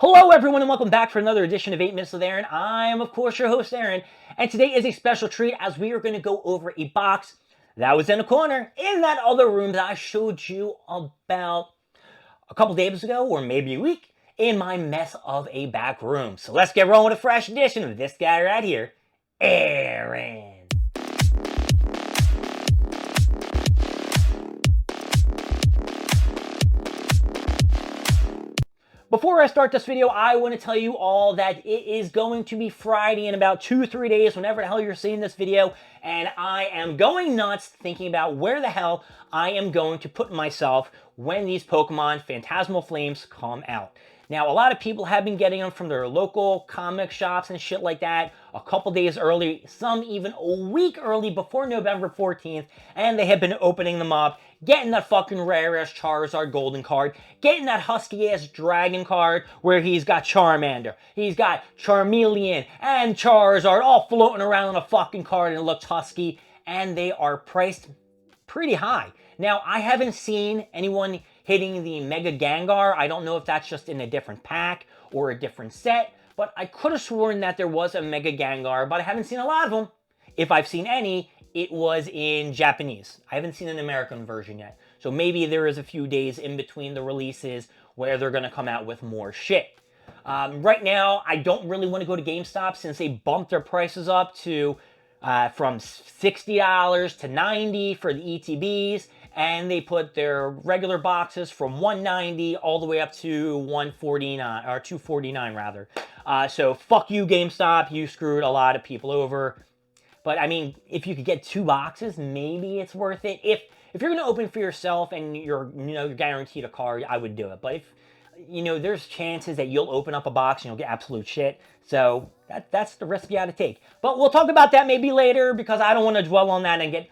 Hello everyone and welcome back for another edition of 8 Minutes with Aaron. I am of course your host Aaron, and today is a special treat as we are going to go over a box that was in a corner in that other room that I showed you about a couple days ago or maybe a week in my mess of a back room. So let's get rolling with a fresh edition of this guy right here, Aaron. Before I start this video, I want to tell you all that it is going to be Friday in about 2-3 days, whenever the hell you're seeing this video, and I am going nuts thinking about where the hell I am going to put myself when these Pokemon Phantasmal Flames come out. Now, a lot of people have been getting them from their local comic shops and shit like that a couple days early, some even a week early before November 14th, and they have been opening them up, getting that fucking rare-ass Charizard Golden card, getting that husky-ass Dragon card where he's got Charmander, he's got Charmeleon, and Charizard all floating around on a fucking card and it looks husky, and they are priced pretty high. Now, I haven't seen anyone hitting the Mega Gengar. I don't know if that's just in a different pack or a different set, but I could have sworn that there was a Mega Gengar, but I haven't seen a lot of them. If I've seen any, it was in Japanese. I haven't seen an American version yet. So maybe there is a few days in between the releases where they're going to come out with more shit. Right now, I don't really want to go to GameStop since they bumped their prices up to from $60 to $90 for the ETBs, and they put their regular boxes from $190 all the way up to $149 or $249 rather. So fuck you, GameStop. You screwed a lot of people over. But I mean, if you could get 2 boxes, maybe it's worth it. If you're gonna open for yourself and you're guaranteed a card, I would do it. But if there's chances that you'll open up a box and you'll get absolute shit. So that's the risk you gotta take. But we'll talk about that maybe later because I don't want to dwell on that and get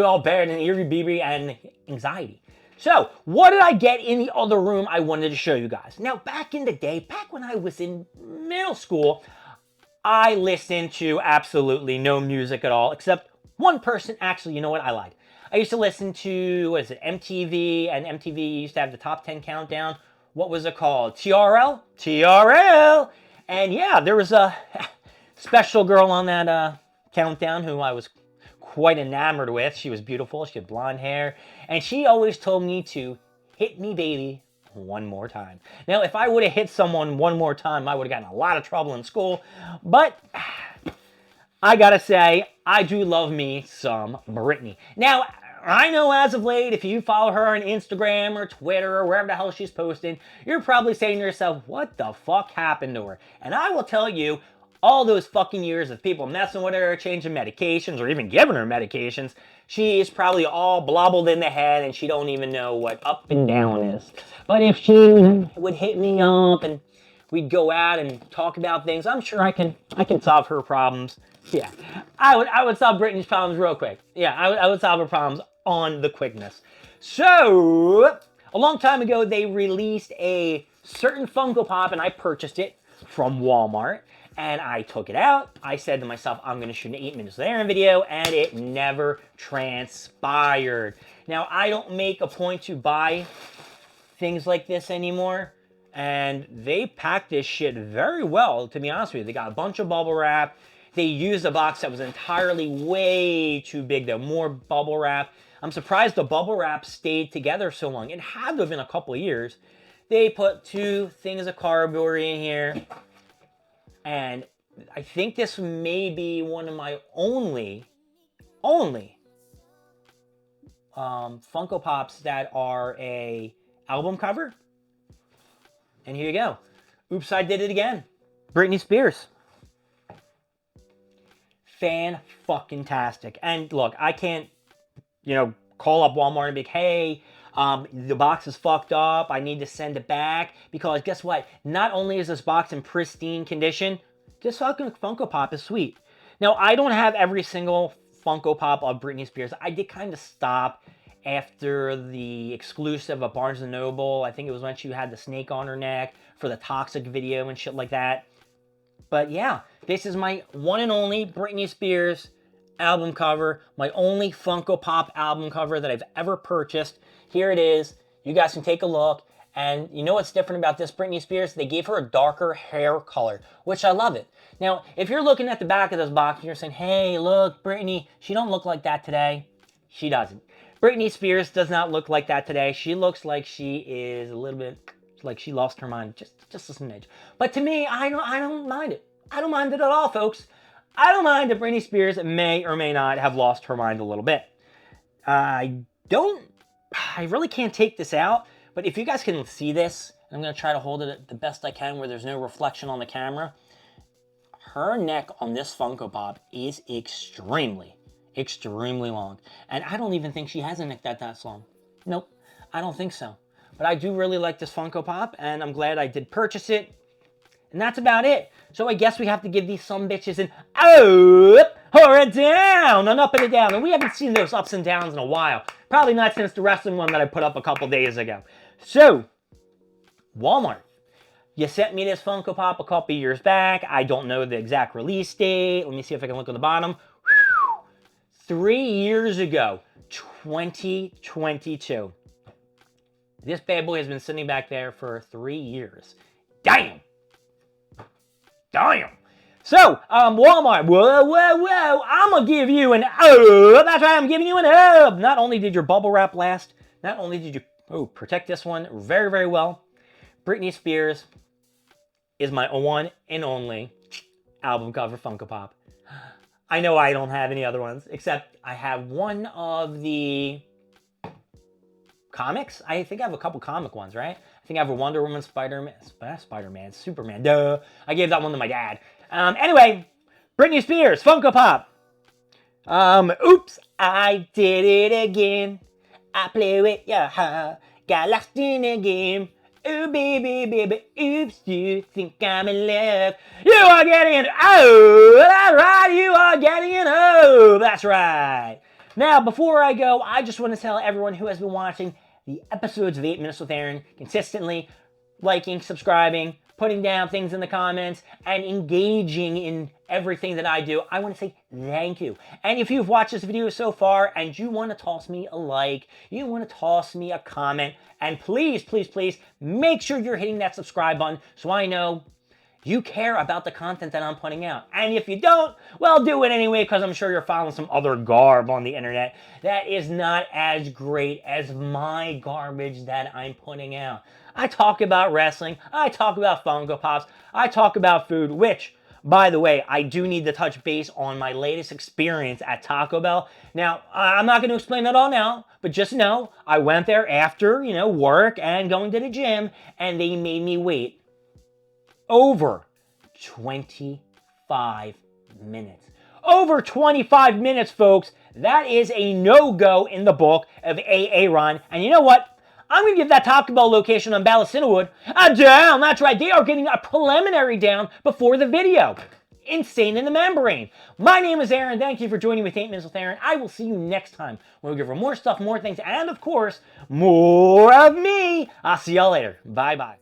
all bad and eerie and anxiety. So what did I get in the other room I wanted to show you guys? Now, back in the day, back when I was in middle school, I listened to absolutely no music at all, except one person. Actually, you know what? I lied. I used to listen to, what is it, MTV, and MTV used to have the top 10 countdown. What was it called? TRL? TRL! And yeah, there was a special girl on that countdown who I was quite enamored with. She was beautiful. She had blonde hair. And she always told me to hit me, baby, one more time. Now, if I would have hit someone one more time, I would have gotten a lot of trouble in school. But I gotta say, I do love me some Britney. Now, I know as of late, if you follow her on Instagram or Twitter or wherever the hell she's posting, you're probably saying to yourself, what the fuck happened to her? And I will tell you, all those fucking years of people messing with her, changing medications, or even giving her medications, she is probably all blobbled in the head and she don't even know what up and down is. But if she would hit me up and we'd go out and talk about things, I'm sure I can solve her problems. Yeah, I would solve Britney's problems real quick. Yeah, I would solve her problems on the quickness. So, a long time ago, they released a certain Funko Pop, and I purchased it from Walmart. And I took it out. I said to myself, I'm going to shoot an 8 Minutes with Aaron video, and it never transpired. Now, I don't make a point to buy things like this anymore, and they packed this shit very well, to be honest with you. They got a bunch of bubble wrap. They used a box that was entirely way too big, though. More bubble wrap. I'm surprised the bubble wrap stayed together so long. It had to have been a couple of years. They put 2 things of cardboard in here. And I think this may be one of my only Funko Pops that are a album cover. And here you go. Oops, I did it again. Britney Spears. Fan-fucking-tastic. And look, I can't, call up Walmart and be like, hey, the box is fucked up. I need to send it back. Because guess what? Not only is this box in pristine condition, this fucking Funko Pop is sweet. Now, I don't have every single Funko Pop of Britney Spears. I did kind of stop after the exclusive of Barnes & Noble. I think it was when she had the snake on her neck for the Toxic video and shit like that. But yeah, this is my one and only Britney Spears album cover. My only Funko Pop album cover that I've ever purchased. Here it is. You guys can take a look. And you know what's different about this Britney Spears? They gave her a darker hair color, which I love it. Now, if you're looking at the back of this box and you're saying, hey, look, Britney, she don't look like that today. She doesn't. Britney Spears does not look like that today. She looks like she is a little bit like she lost her mind, just a smidge. But to me, I don't mind it. I don't mind it at all, folks. I don't mind that Britney Spears may or may not have lost her mind a little bit. I really can't take this out, but if you guys can see this, I'm going to try to hold it the best I can where there's no reflection on the camera. Her neck on this Funko Pop is extremely long. And I don't even think she has a neck that's long. Nope, I don't think so. But I do really like this Funko Pop, and I'm glad I did purchase it. And that's about it. So I guess we have to give these some bitches an up or a down, an up and a down. And we haven't seen those ups and downs in a while. Probably not since the wrestling one that I put up a couple days ago. So, Walmart. You sent me this Funko Pop a couple years back. I don't know the exact release date. Let me see if I can look at the bottom. 3 years ago, 2022. This bad boy has been sitting back there for 3 years. Damn! Damn! So, Walmart, whoa, I'm gonna give you an up. That's right, I'm giving you an up. Not only did your bubble wrap last, not only did you protect this one very, very well, Britney Spears is my one and only album cover Funko Pop. I know I don't have any other ones, except I have one of the comics. I think I have a couple comic ones, right? I think I have a Wonder Woman, Spider-Man, Superman. Duh. I gave that one to my dad. Anyway, Britney Spears, Funko Pop. Oops, I did it again. I play with your heart. Got lost in a game. Ooh, baby, oops, you think I'm in love. You are getting an oh, that's right, you are getting an oh, that's right. Now, before I go, I just want to tell everyone who has been watching the episodes of 8 Minutes with Aaron consistently, liking, subscribing, putting down things in the comments, and engaging in everything that I do, I want to say thank you. And if you've watched this video so far and you want to toss me a like, you want to toss me a comment, and please, please, please make sure you're hitting that subscribe button so I know you care about the content that I'm putting out. And if you don't, well, do it anyway, because I'm sure you're following some other garb on the internet that is not as great as my garbage that I'm putting out. I talk about wrestling, I talk about Funko Pops, I talk about food, which, by the way, I do need to touch base on my latest experience at Taco Bell. Now, I'm not going to explain that all now, but just know I went there after, work and going to the gym, and they made me wait over 25 minutes. Over 25 minutes, folks. That is a no-go in the book of Aaron. And you know what? I'm going to give that Taco Bell location on Ballacinawood a down. That's right. They are getting a preliminary down before the video. Insane in the membrane. My name is Aaron. Thank you for joining me with 8 Minutes with Aaron. I will see you next time when we give her more stuff, more things, and of course, more of me. I'll see y'all later. Bye-bye.